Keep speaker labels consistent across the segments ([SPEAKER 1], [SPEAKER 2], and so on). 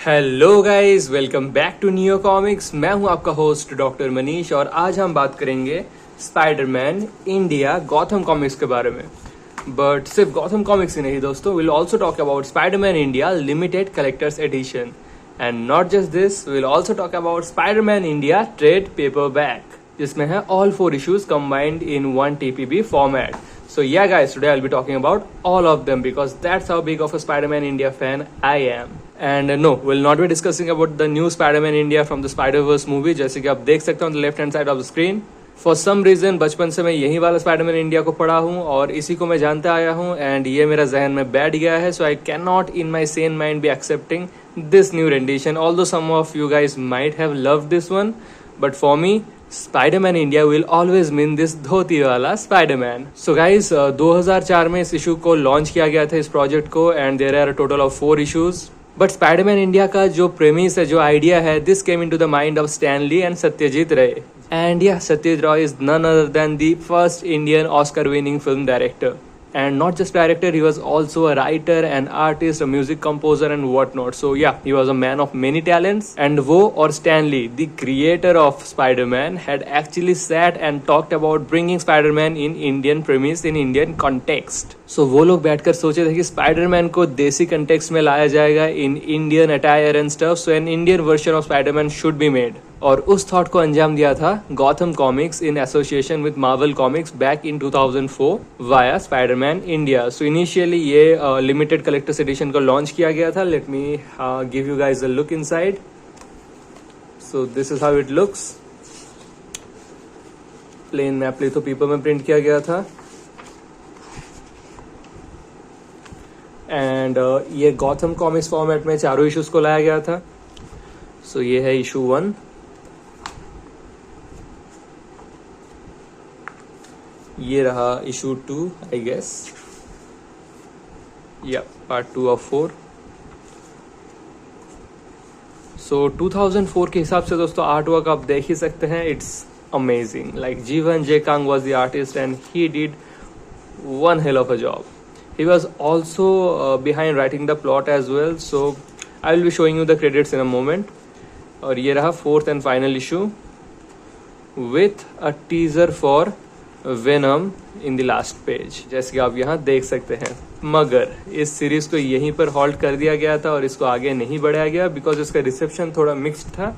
[SPEAKER 1] Hello guys, welcome back to new comics. मैं हूं आपका होस्ट डॉक्टर मनीष और आज हम बात करेंगे स्पाइडरमैन इंडिया गॉथम कॉमिक्स के बारे में। बट सिर्फ गॉथम कॉमिक्स ही नहीं दोस्तों, will also talk about Spiderman India limited collectors edition and not just this, will also talk about Spiderman India trade paperback, जिसमें है all 4 issues combined in one TPB format. So yeah guys, today I'll be talking about all of them because that's how big of a Spider-Man India fan I am. And no, we'll not be discussing about the new Spider-Man India from the Spider-Verse movie, जैसे कि आप देख सकते हो on the left hand side of the screen. For some reason बचपन से मैं यही वाला Spider-Man India को पढ़ा हूँ और इसी को मैं जानता आया हूँ and ये मेरा जहन में बैठ गया है, so I cannot in my sane mind be accepting this new rendition. Although some of you guys might have loved this one, but for me Spider-Man India will always mean this धोती वाला Spider-Man. So guys, 2004 में इस issue को launch किया गया था इस project को and there are total of 4 issues. But Spiderman India का जो प्रेमिस है, जो आइडिया है, this came into the mind of Stan Lee and Satyajit Ray. And yeah Satyajit Ray is none other than the first Indian Oscar winning film director. And not just director, he was also a writer, an artist, a music composer and whatnot. So yeah, he was a man of many talents. And वो और Stan Lee, the creator of Spider-Man, had actually sat and talked about bringing Spider-Man in Indian premise, in Indian context. So वो लोग बैठकर सोचे थे कि Spider-Man को देसी context में लाया जाएगा in Indian attire and stuff. So an Indian version of Spider-Man should be made. और उस थॉट को अंजाम दिया था Gotham comics in association with Marvel comics back in 2004 via Spiderman India. So initially ये लिमिटेड कलेक्टर्स एडिशन को launch किया गया था. Let me give you guys a look inside. So this is how it looks. Plain map litho paper में print किया गया था and ये गॉथम कॉमिक्स फॉर्मेट में चारों इश्यूज को लाया गया था. सो ये है इशू 1. ये रहा इशू 2 आई गेस, या पार्ट 2 ऑफ 4. सो 2004 के हिसाब से दोस्तों आर्ट वर्क आप देख ही सकते हैं. It's amazing. Like Jeevan J Kang was the artist and he did one hell of a job. He was also behind writing the plot as well. So I will be showing you the credits in a moment. और ये रहा 4th and final issue with a teaser for Venom in the last page, जैसे कि आप यहाँ देख सकते हैं. मगर इस सीरीज को यहीं पर हॉल्ट कर दिया गया था और इसको आगे नहीं बढ़ाया गया बिकॉज इसका रिसेप्शन थोड़ा मिक्स्ड था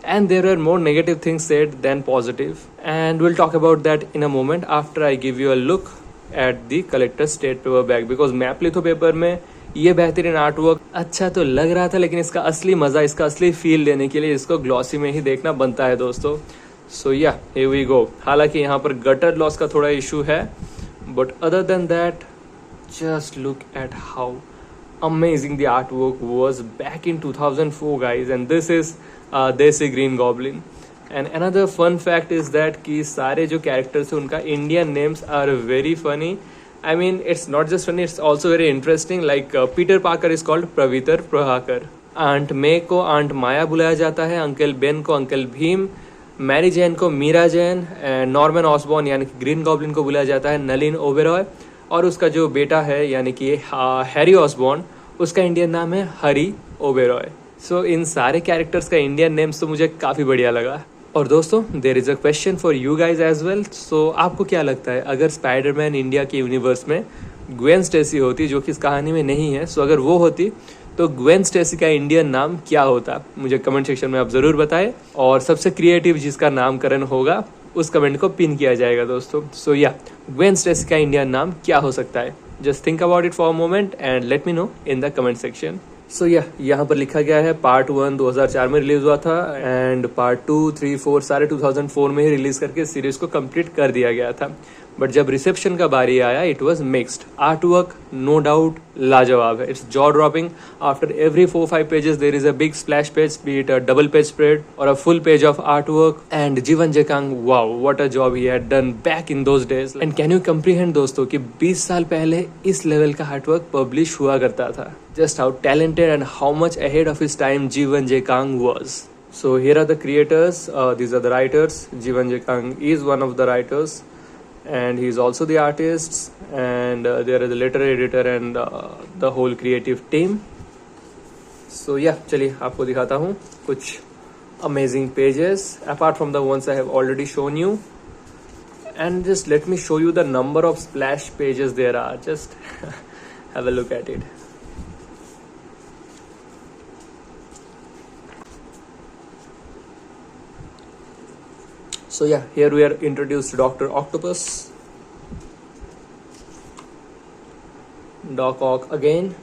[SPEAKER 1] and there are more negative things said than positive. And will talk about that in a moment after I give you a look at the collector state paper back. Because map litho paper में ये बेहतरीन art work अच्छा तो लग रहा था, लेकिन इसका असली मजा, इसका असली फील लेने के लिए इसको ग्लॉसी में ही देखना बनता है दोस्तों. सो या here we go. हालांकि यहाँ पर गटर लॉस का थोड़ा इशू है, but other than that just look at how amazing the art work was back in 2004 guys. And this is desi green goblin. And another fun fact is that कि सारे जो characters हैं उनका Indian names are very funny. I mean, it's not just funny, it's also very interesting. Like Peter Parker is called Pravitar Prahakar. Aunt May को aunt Maya बुलाया जाता है, uncle Ben को अंकल भीम, मैरी जैन को Meera Jain, Norman Osborne यानी कि green goblin को बुलाया जाता है नलिन ओबेरॉय, और उसका जो बेटा है यानी कि हैरी ऑसबॉर्न, उसका इंडियन नाम है हरी ओबेरॉय. सो इन सारे कैरेक्टर्स का इंडियन नेम्स तो मुझे काफ़ी बढ़िया लगा. और दोस्तों there is a question for you guys as well. So आपको क्या लगता है, अगर स्पाइडरमैन इंडिया के यूनिवर्स में ग्वेन स्टेसी होती, जो कि इस कहानी में नहीं है, सो अगर वो होती तो ग्वेन स्टेसी का इंडियन नाम क्या होता? मुझे कमेंट सेक्शन में आप ज़रूर बताएं. और सबसे क्रिएटिव जिसका नामकरण होगा उस कमेंट को पिन किया जाएगा दोस्तों. सो या ग्वेन स्टेसी का इंडियन नाम क्या हो सकता है? Just think about it for a moment and let me know in the comment section. So या यहाँ पर लिखा गया है पार्ट 1 2004 में रिलीज हुआ था एंड पार्ट 2, 3, 4 सारे 2004 में ही रिलीज करके सीरीज को कंप्लीट कर दिया गया था. बट जब रिसेप्शन का बारी आया it was mixed. Art work no doubt लाजवाब है. It's jaw dropping. After every 4-5 pages there is a big splash page, be it a double page spread और a full page of art work. And Jeevan J Kang, wow what a job he had done back in those days. And can you comprehend दोस्तों कि 20 साल पहले इस level का art work publish हुआ करता था. Just how talented and how much ahead of his time Jeevan J. Kang was. So here are the creators, these are the writers. Jeevan J. Kang is one of the writers and he is also the artist, and there is the letter editor and the whole creative team. सो या चलिए आपको दिखाता हूँ कुछ amazing pages apart from the ones I have already shown you, and just let me show you the number of splash pages there are. Just have a look at it. So yeah, here we are introduced to Dr. Octopus, Doc Ock again,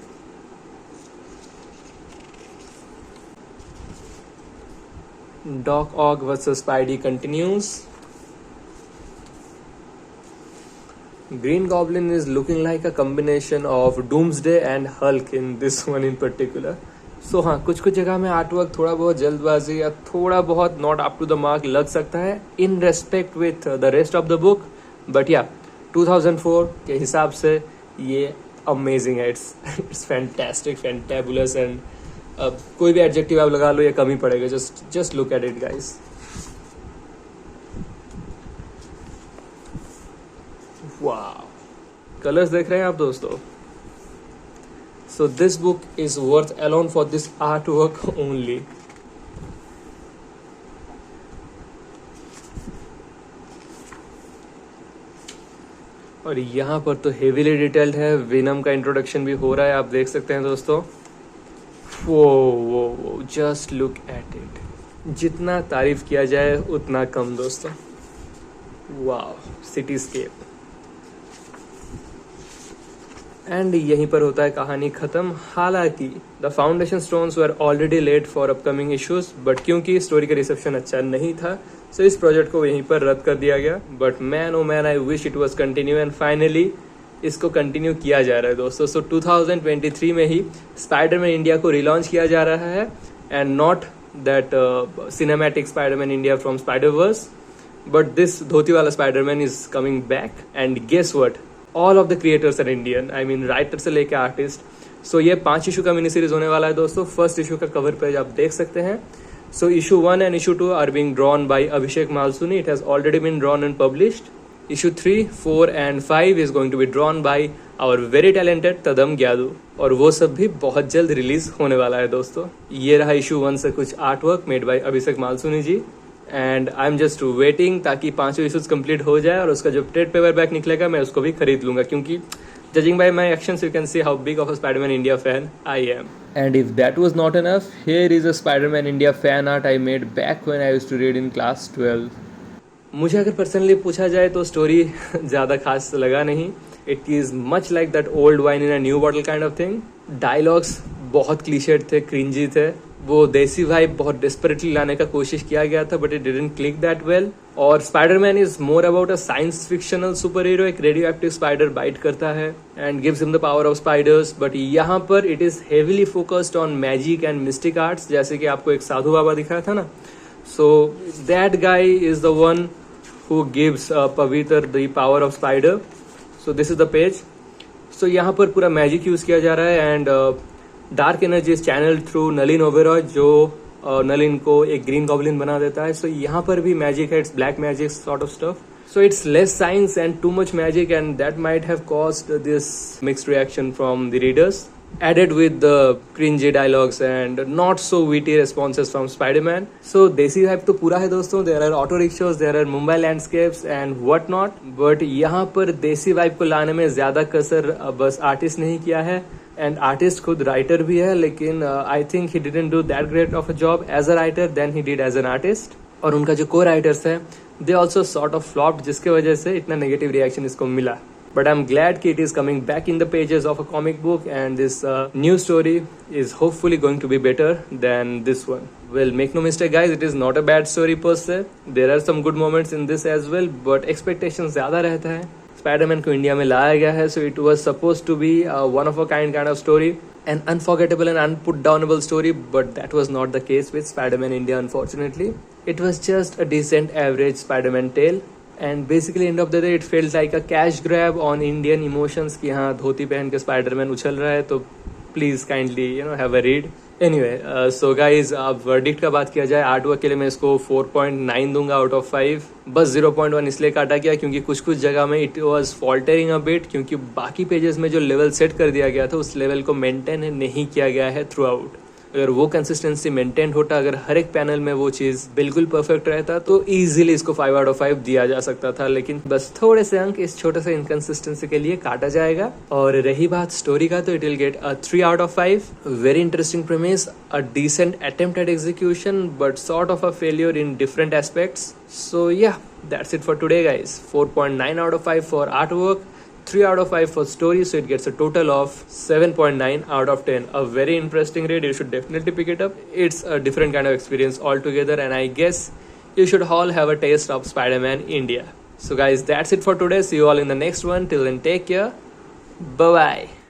[SPEAKER 1] Doc Ock versus Spidey continues. Green Goblin is looking like a combination of Doomsday and Hulk in this one in particular. So हाँ, कुछ कुछ जगह में artwork थोड़ा बहुत जल्दबाजी या थोड़ा बहुत not up to the mark लग सकता है in respect with the rest of the book, but yeah 2004 के हिसाब से ये अमेजिंग है. इट्स फैंटास्टिक, फैंटेबुलस, एंड कोई भी एडजेक्टिव आप लगा लो ये कम ही पड़ेगा. Just look at it guys. Wow, colours देख रहे हैं आप दोस्तों. So this book is worth alone for this art work only. और यहाँ पर तो हेवीली डिटेल्ड है. विनम का इंट्रोडक्शन भी हो रहा है, आप देख सकते हैं दोस्तों. वो जस्ट लुक एट इट. जितना तारीफ किया जाए उतना कम दोस्तों. वाव, सिटीस्केप. एंड यहीं पर होता है कहानी खत्म. हालांकि the foundation stones were already laid for upcoming issues, but क्योंकि स्टोरी का रिसेप्शन अच्छा नहीं था सो इस प्रोजेक्ट को यहीं पर रद्द कर दिया गया. But man oh man, I wish it was continue, and finally इसको कंटिन्यू किया जा रहा है दोस्तों. सो 2023 में ही स्पाइडरमैन इंडिया को रिलॉन्च किया जा रहा है, and not that cinematic Spiderman India from Spiderverse, but this dhoti वाला Spiderman is coming back. And guess what, all of the creators are Indian. I mean writer से लेके आर्टिस्ट. सो ये 5 इशू का मिनी सीरीज होने वाला है दोस्तों. फर्स्ट इशू का कवर पेज आप देख सकते हैं. सो issue 1 and issue 2 are being drawn by Abhishek Malsuni. It has already been drawn and published. Issue 3, 4 and 5 is going to be drawn by our very talented Tadam Gyadu. और वो सब भी बहुत जल्द रिलीज होने वाला है दोस्तों. ये रहा इशू 1 से कुछ art work made by Abhishek Malsuni ji. And I am just waiting ताकि 5 इशूज कंप्लीट हो जाए और उसका जो ट्रेड पेपर बैक निकलेगा मैं उसको भी खरीद लूंगा, क्योंकि judging by my actions you can see how big of a Spider-Man India fan I am. And if that was not enough, here is a Spider-Man India fan art I made back when I used to read in class 12. मुझे अगर personally पूछा जाए तो story ज़्यादा खास लगा नहीं. It is much like that old wine in a new bottle kind of thing. Dialogues बहुत क्लीशेड थे, क्रिंजी थे. वो देसी वाइब बहुत डेस्परेटली लाने का कोशिश किया गया था, but it didn't click that well. और Spiderman is more about a science fictional super hero. एक रेडियो एक्टिव स्पाइडर बाइट करता है and gives him the power of spiders. But यहाँ पर it is heavily focused on magic and mystic arts, जैसे कि आपको एक साधु बाबा दिखाया था ना. So that guy is the one who gives Pavitr the power of spider. So this is the page. So यहाँ पर पूरा मैजिक यूज किया जा रहा है and dark energy is channel through Nalin Oberoi, जो नलिन को एक ग्रीन गॉब्लिन बना देता है. सो यहाँ पर भी मैजिक है. It's black magic sort of stuff. So it's less science and too much magic, and that might have caused this mixed reaction from the readers. Added with the cringy dialogues and not so witty responses from Spider-Man. So desi hype तो पूरा है दोस्तों. There are auto rickshaws, there are Mumbai landscapes and what not. But यहाँ पर देसी vibe को लाने में ज्यादा कसर बस आर्टिस्ट नहीं किया है, एंड आर्टिस्ट खुद राइटर भी है, लेकिन I think he didn't do that great of a job as a writer than he did as an artist. और उनका जो को राइटर्स है they also sort of flopped, जिसके वजह से इतना नेगेटिव रिएक्शन इसको मिला. But I'm glad that it is coming back in the pages of a comic book, and this new story is hopefully going to be better than this one. Well, make no mistake guys, it is not a bad story per se. There are some good moments in this as well, but expectations ज़्यादा रहता है. Spider-Man को India में लाया गया है, so it was supposed to be a one of a kind of story, an unforgettable and unputdownable story, but that was not the case with Spider-Man India, unfortunately. It was just a decent average Spider-Man tale. And basically end of the day it felt like a cash grab on Indian emotions कि हाँ धोती पहन के Spiderman उछल रहा है, तो please kindly have a read. Anyway so guys, अब verdict का बात किया जाए आर्ट वर्क के लिए मैं इसको 4.9 दूंगा आउट ऑफ 5. बस 0.1 इसलिए काटा गया क्योंकि कुछ कुछ जगह में it was faltering a bit, क्योंकि बाकी पेजेस में जो लेवल सेट कर दिया गया था उस लेवल को मेंटेन नहीं किया गया है थ्रू आउट. अगर वो कंसिस्टेंसी मेंटेन होता, अगर हर एक पैनल में वो चीज बिल्कुल परफेक्ट रहता तो इजीली इसको 5 आउट ऑफ 5 दिया जा सकता था, लेकिन बस थोड़े से अंक इस छोटे से इनकंसिस्टेंसी के लिए काटा जाएगा। और रही बात स्टोरी का, तो it will get a 3 out of 5। Very interesting premise, a decent attempt at execution but sort of a failure in different aspects. So yeah, that's it for today guys. 4.9 out of 5 for artwork, 3 out of 5 for story, so it gets a total of 7.9 out of 10. A very interesting read, you should definitely pick it up. It's a different kind of experience altogether, and I guess you should all have a taste of Spider-Man India. So guys, that's it for today. See you all in the next one. Till then, take care. Bye bye.